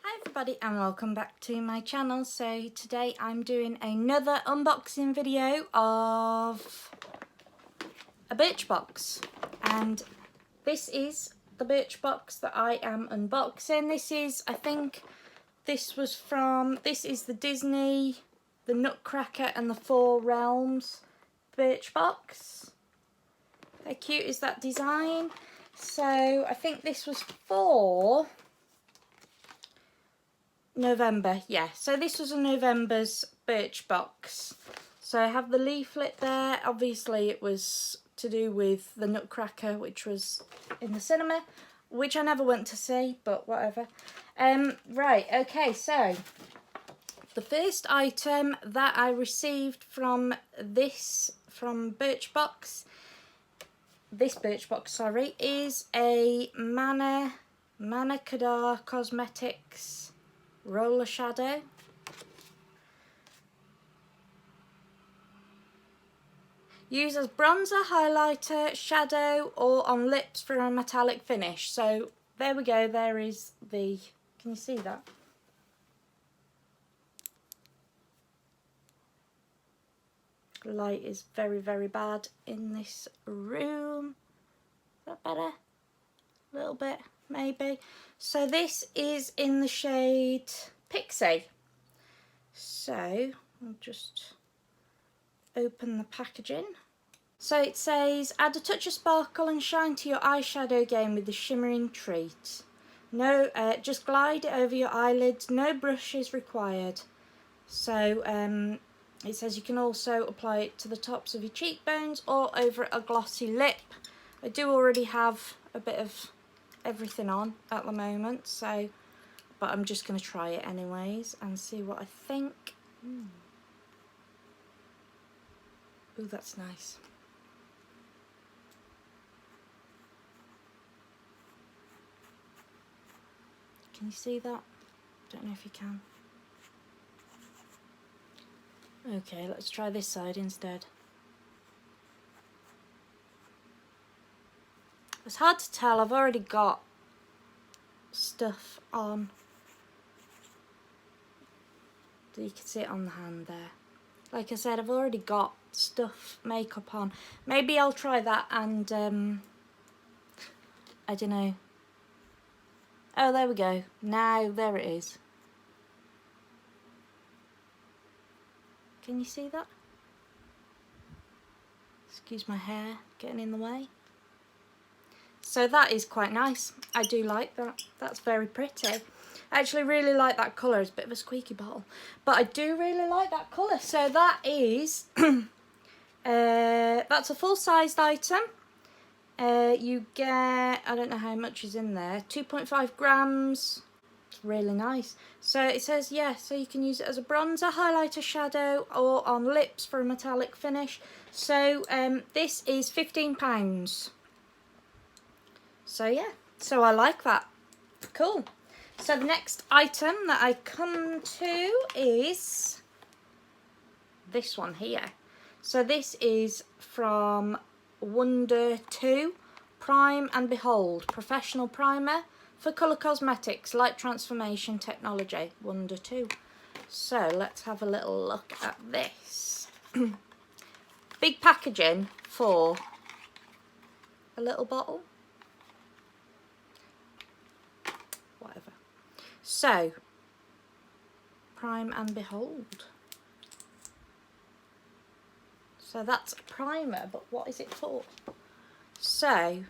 Hi everybody and welcome back to my channel. So today I'm doing another unboxing video of a Birchbox, and this is the Birchbox that I am unboxing. I think this is the Disney, the Nutcracker and the Four Realms Birchbox. How cute is that design? So I think this was for November, yeah. So this was a November's Birchbox. So I have the leaflet there. Obviously it was to do with the Nutcracker, which was in the cinema, which I never went to see, but whatever. Right, okay, so the first item that I received from this Birchbox, sorry, is a Mana Kadar Cosmetics roller shadow. Use as bronzer, highlighter, shadow or on lips for a metallic finish. So there we go, there is the, can you see that? The light is very, very bad in this room. Is that better? A little bit, maybe. So this is in the shade Pixie. So I'll just open the packaging. So it says, add a touch of sparkle and shine to your eyeshadow game with the shimmering treat. No, just glide it over your eyelids, no brush is required. So it says you can also apply it to the tops of your cheekbones or over a glossy lip. I do already have a bit of everything on at the moment, so, but I'm just going to try it anyways and see what I think. Ooh, that's nice. Can you see that? Don't know if you can. Okay, let's try this side instead. It's hard to tell, I've already got stuff on. You can see it on the hand there. Like I said, I've already got makeup on. Maybe I'll try that and, I don't know. Oh, there we go. Now, there it is. Can you see that? Excuse my hair getting in the way. So that is quite nice. I do like that. That's very pretty. I actually really like that colour. It's a bit of a squeaky bottle. But I do really like that colour. So that is, that's a full-sized item. You get, I don't know how much is in there, 2.5 grams. It's really nice. So it says, yeah, so you can use it as a bronzer, highlighter, shadow or on lips for a metallic finish. So this is £15. So yeah, so I like that. Cool. So the next item that I come to is this one here. So this is from Wonder 2, Prime and Behold, Professional Primer for Colour Cosmetics, Light Transformation Technology, Wonder 2. So let's have a little look at this. Big packaging for a little bottle. Whatever. So, Prime and Behold. So that's a primer, but what is it for? So,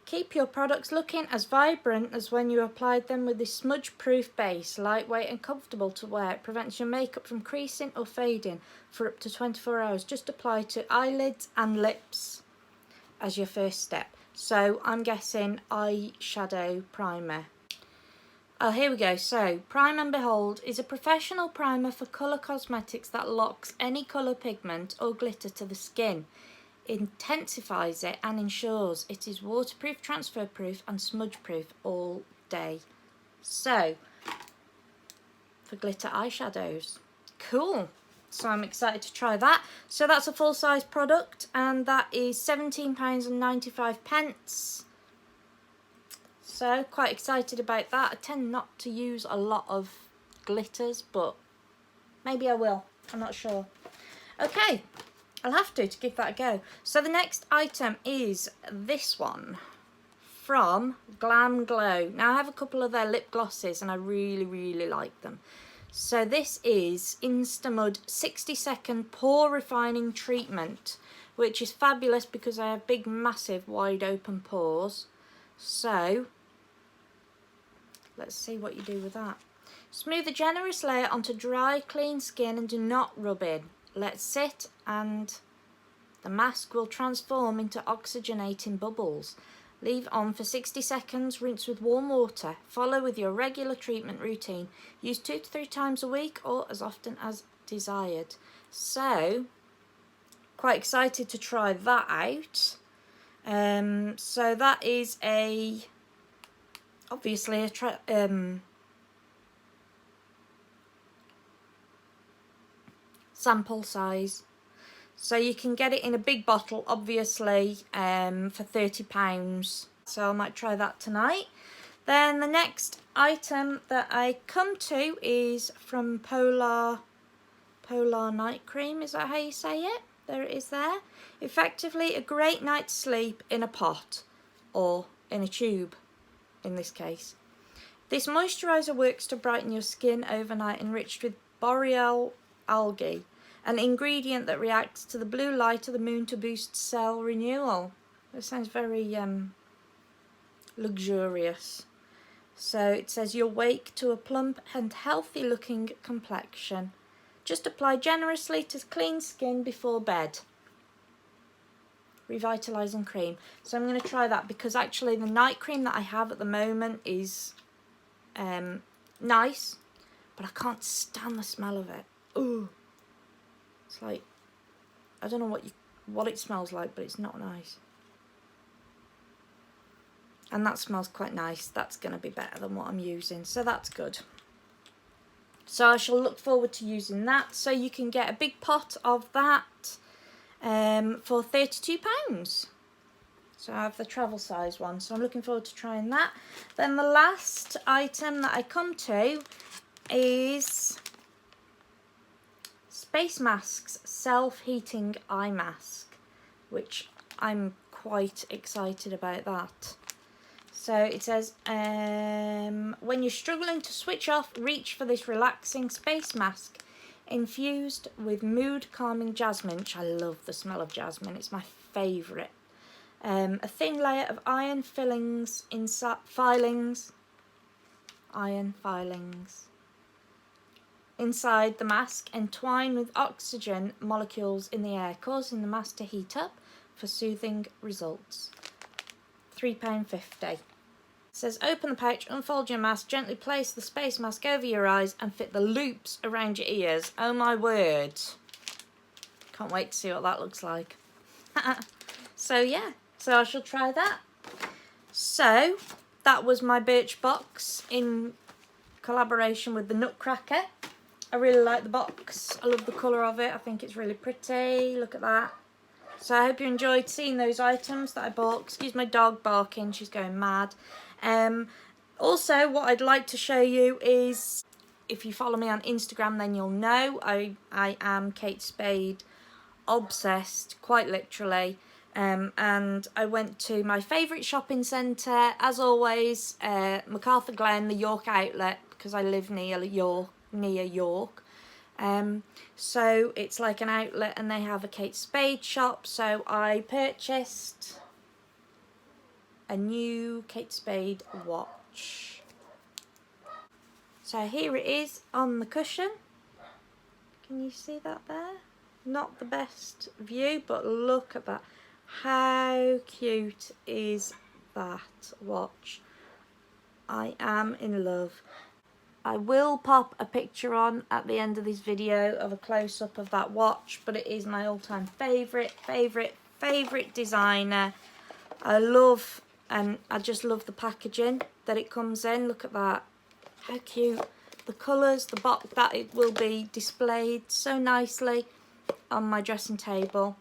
keep your products looking as vibrant as when you applied them with this smudge-proof base, lightweight and comfortable to wear. It prevents your makeup from creasing or fading for up to 24 hours. Just apply to eyelids and lips as your first step. So I'm guessing eyeshadow primer. Oh, here we go. So, Prime and Behold is a professional primer for colour cosmetics that locks any colour pigment or glitter to the skin, intensifies it and ensures it is waterproof, transfer proof and smudge proof all day. So, for glitter eyeshadows. Cool. So I'm excited to try that. So that's a full-size product and that is £17.95. So quite excited about that. I tend not to use a lot of glitters, but maybe I will. I'm not sure. Okay, I'll have to give that a go. So the next item is this one from Glam Glow. Now I have a couple of their lip glosses and I really like them. So this is Instamud 60-second pore refining treatment, which is fabulous because I have big, massive, wide open pores. So let's see what you do with that. Smooth a generous layer onto dry, clean skin and do not rub in. Let sit and the mask will transform into oxygenating bubbles. Leave on for 60 seconds, rinse with warm water. Follow with your regular treatment routine. Use 2 to 3 times a week or as often as desired. So, quite excited to try that out. So that is obviously a sample size. So you can get it in a big bottle, obviously, for £30. So I might try that tonight. Then the next item that I come to is from Pola Night Cream. Is that how you say it? There it is there. Effectively a great night's sleep in a pot, or in a tube in this case. This moisturiser works to brighten your skin overnight, enriched with boreal algae, an ingredient that reacts to the blue light of the moon to boost cell renewal. That sounds very luxurious. So it says you'll wake to a plump and healthy looking complexion. Just apply generously to clean skin before bed. Revitalising cream. So I'm going to try that because actually the night cream that I have at the moment is nice, but I can't stand the smell of it. Ooh. It's like, I don't know what it smells like, but it's not nice. And that smells quite nice. That's going to be better than what I'm using, so that's good. So I shall look forward to using that. So you can get a big pot of that for £32. So I have the travel size one, so I'm looking forward to trying that. Then the last item that I come to is Space Mask's self-heating eye mask, which I'm quite excited about that. So it says, when you're struggling to switch off, reach for this relaxing space mask infused with mood-calming jasmine, which I love the smell of jasmine, it's my favourite. A thin layer of iron filings inside the mask, entwine with oxygen molecules in the air, causing the mask to heat up for soothing results. £3.50. It says, open the pouch, unfold your mask, gently place the space mask over your eyes and fit the loops around your ears. Oh my word. Can't wait to see what that looks like. So yeah, so I shall try that. So that was my Birchbox in collaboration with the Nutcracker. I really like the box. I love the colour of it. I think it's really pretty. Look at that. So I hope you enjoyed seeing those items that I bought. Excuse my dog barking, she's going mad. Also, what I'd like to show you is, if you follow me on Instagram, then you'll know I am Kate Spade obsessed, quite literally. And I went to my favourite shopping centre, as always, Macarthur Glen, the York outlet, because I live near York. So it's like an outlet and they have a Kate Spade shop, so I purchased a new Kate Spade watch. So here it is on the cushion. Can you see that there? Not the best view, but look at that. How cute is that watch? I am in love. I will pop a picture on at the end of this video of a close-up of that watch, but it is my all-time favourite designer. I love, and I just love the packaging that it comes in. Look at that. How cute. The colours, the box, that it will be displayed so nicely on my dressing table.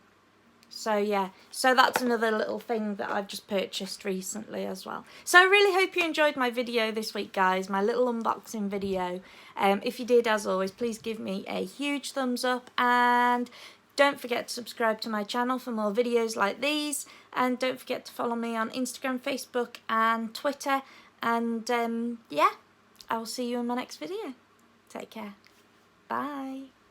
So yeah, so that's another little thing that I've just purchased recently as well. So I really hope you enjoyed my video this week, guys, my little unboxing video. If you did, as always, please give me a huge thumbs up, and don't forget to subscribe to my channel for more videos like these, and don't forget to follow me on Instagram, Facebook and Twitter, and yeah, I will see you in my next video. Take care. Bye.